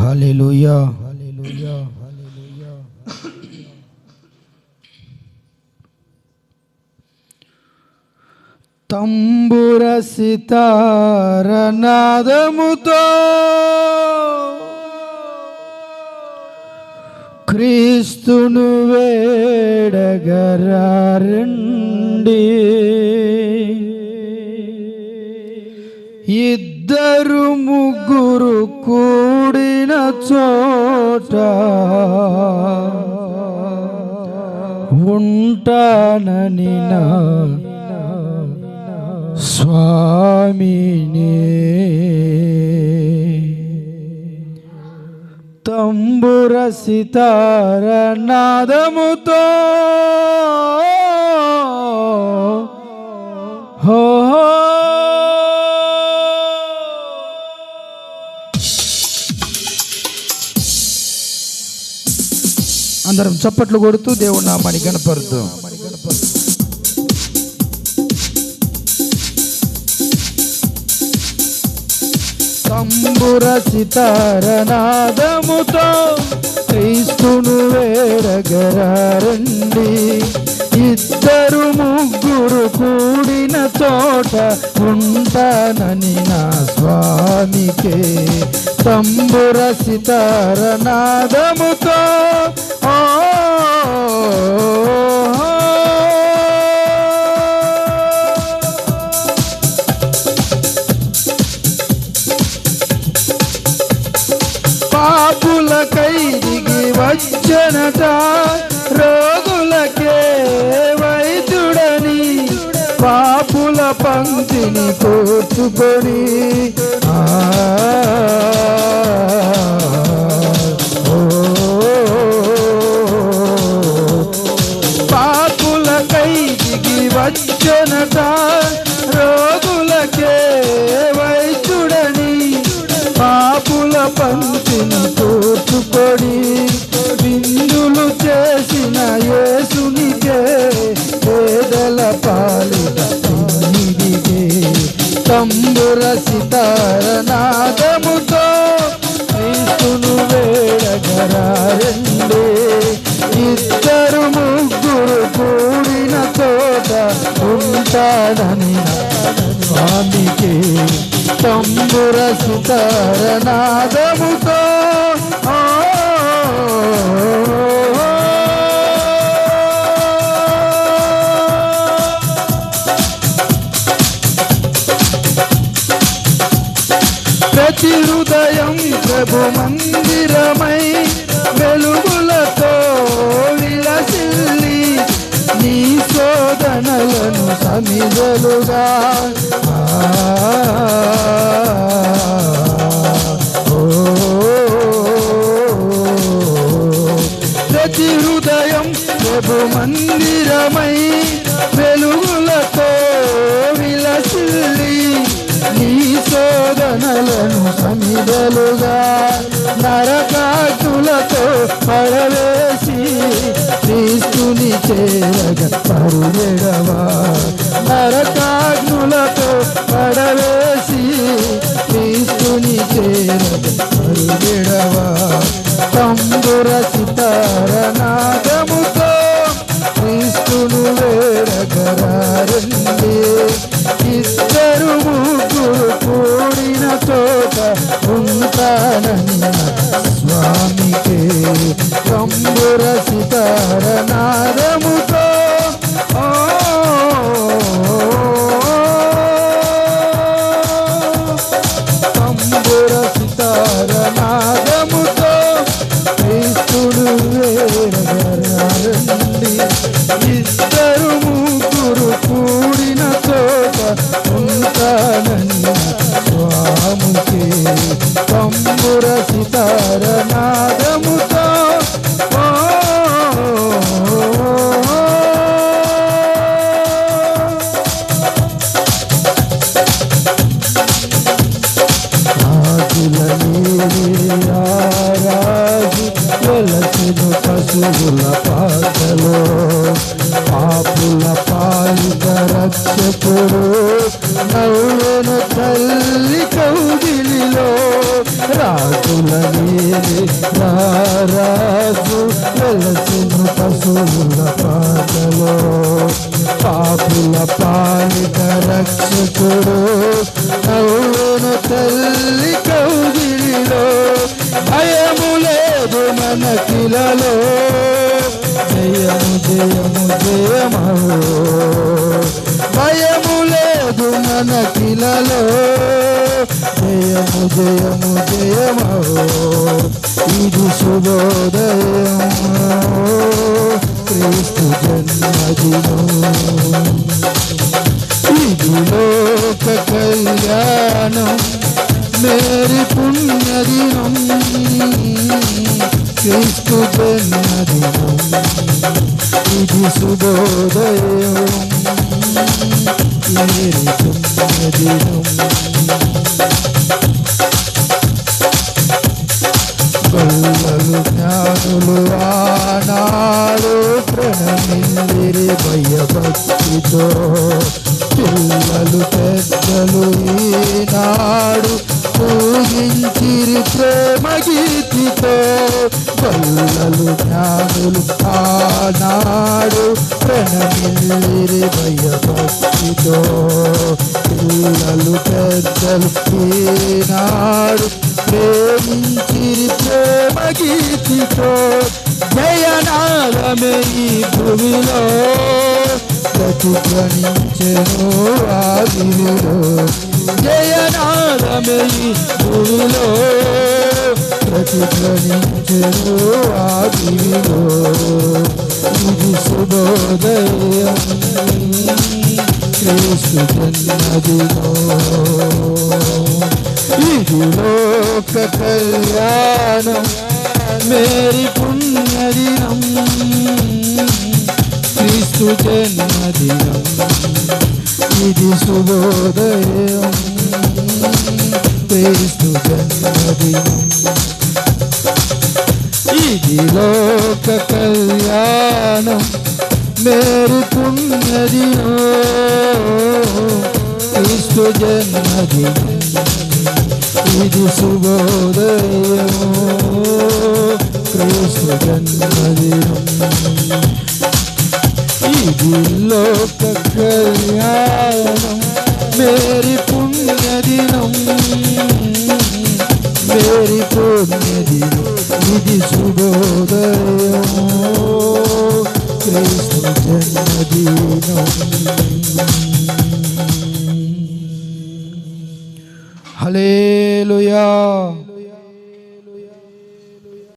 హల్లెలూయా. తంబుర సితార నాదముతో క్రీస్తును వేడగరండి, ఇద్దరు ముగ్గురు కూడిన చోట ఉంటానని నా స్వామిని. తంబుర సితార నాదముతో హో అందరం చప్పట్లు కొడుతూ దేవుని నామాన్ని గణపరుద్దాం. తంబుర సితార నాదముతో క్రీస్తును వేడగరండి, ఇద్దరు ముగ్గురు కూడిన చోట ఉంటానని నా స్వామికే. తంబుర సితార నాదముతో పాపులకై దిగి వచ్చనట, రోగులకే వైద్యుడని పాపుల పంక్తిని కూర్చుకొని పాపులకై దిగి వచ్చనట, రోగులకే వైద్యుడని పాపుల పంక్తిని కూర్చుకొని విందులు చేసిన యేసునికే పేదల పాలిట తిరిగే. తంబుర సితార నాదముతో క్రీస్తును వేడగరండి, ఇద్దరు ముగ్గురు కూడిన చోట ఉంటానని స్వామికి. తంబుర సితార నాదముతో ప్రతి హృదయం ప్రభు మందిరమై వెలుగులతో విలసిల్లి, నీ శోధనలను సమిదలుగా ప్రతి హృదయం ప్రభు మందిరమై వెలుగులతో విలసిల్లి, నీ శోధనలను సమిదలుగా నరకాకులతో పడవేసి క్రీస్తుని చేరగ పరుగెడవా. నరకాగ్నులతో పడవేసి క్రీస్తుని చేరగ పరుగెడవా. తంబుర సితార నాదముతో క్రీస్తును వేడగరండి, ఇద్దరు ముగ్గురు కూడిన చోట ఉంటానని స్వామికే. తంబుర సితార నాదముతో తంబుర సితార నాదముతో క్రీస్తును వేడగరండి, ఇద్దరు ముగ్గురు కూడిన చోట ఉంటానని స్వామికే. తంబుర సితార నాదముతో రాజు వెలసిను పశువుల పాటలో, పాపుల పాలిక రక్షకుడు నవ్వెను తల్లి కౌగిలిలో. రాజుల రారాజు వెలసిను పశువుల పాటలో పాపుల పాలిట రక్షకుడు నవ్వును తల్లి కౌగిలిలో భయము లేదు మనకిలలో జయము జయము జయము భయము లేదు మనకిలలో జయము జయము జయము ఇది శుభోదయం క్రీస్తు జన్మదినం ఇది లోక కళ్యాణం మేరీ పుణ్యదినం క్రీస్తు జన్మదినం ఇది శుభోదయం మేరీ పుణ్యదినం గొల్లలు జ్ఞానులు ఆనాడు ప్రణమిల్లిరి భయభక్తితో పిల్లలు పెద్దలు ఈనాడు పూజించిరి ప్రేమ గీతితో గొల్లలు జ్ఞానులు ఆనాడు ప్రణమిల్లిరి భయభక్తితో పిల్లలు పెద్దలు ఈనాడు ప్రేమించిరి ప్రేమ గీతితో జయనాదమే ఈ భూమిలో ప్రతిధ్వనించెను ఆదిలో జయనాదమే ఈ భూమిలో ప్రతిధ్వనించెను ఆదిలో ఇది శుభోదయం క్రీస్తు జన్మదినం ఇది లోక కళ్యాణం మేరీ పుణ్యదినం క్రీస్తు జన్మదినం ఇది శుభోదయం క్రీస్తు జన్మదినం ఇది లోక కళ్యాణం మేరీ పుణ్యదినం క్రీస్తు జన్మదినం ఇది శుభోదయం క్రీస్తు జన్మదినం ఇది లోక కళ్యాణం మేరీ పుణ్యదినం మేరీ పుణ్యదినం ఇది శుభోదయం క్రీస్తు జన్మదినం హల్లెలూయా.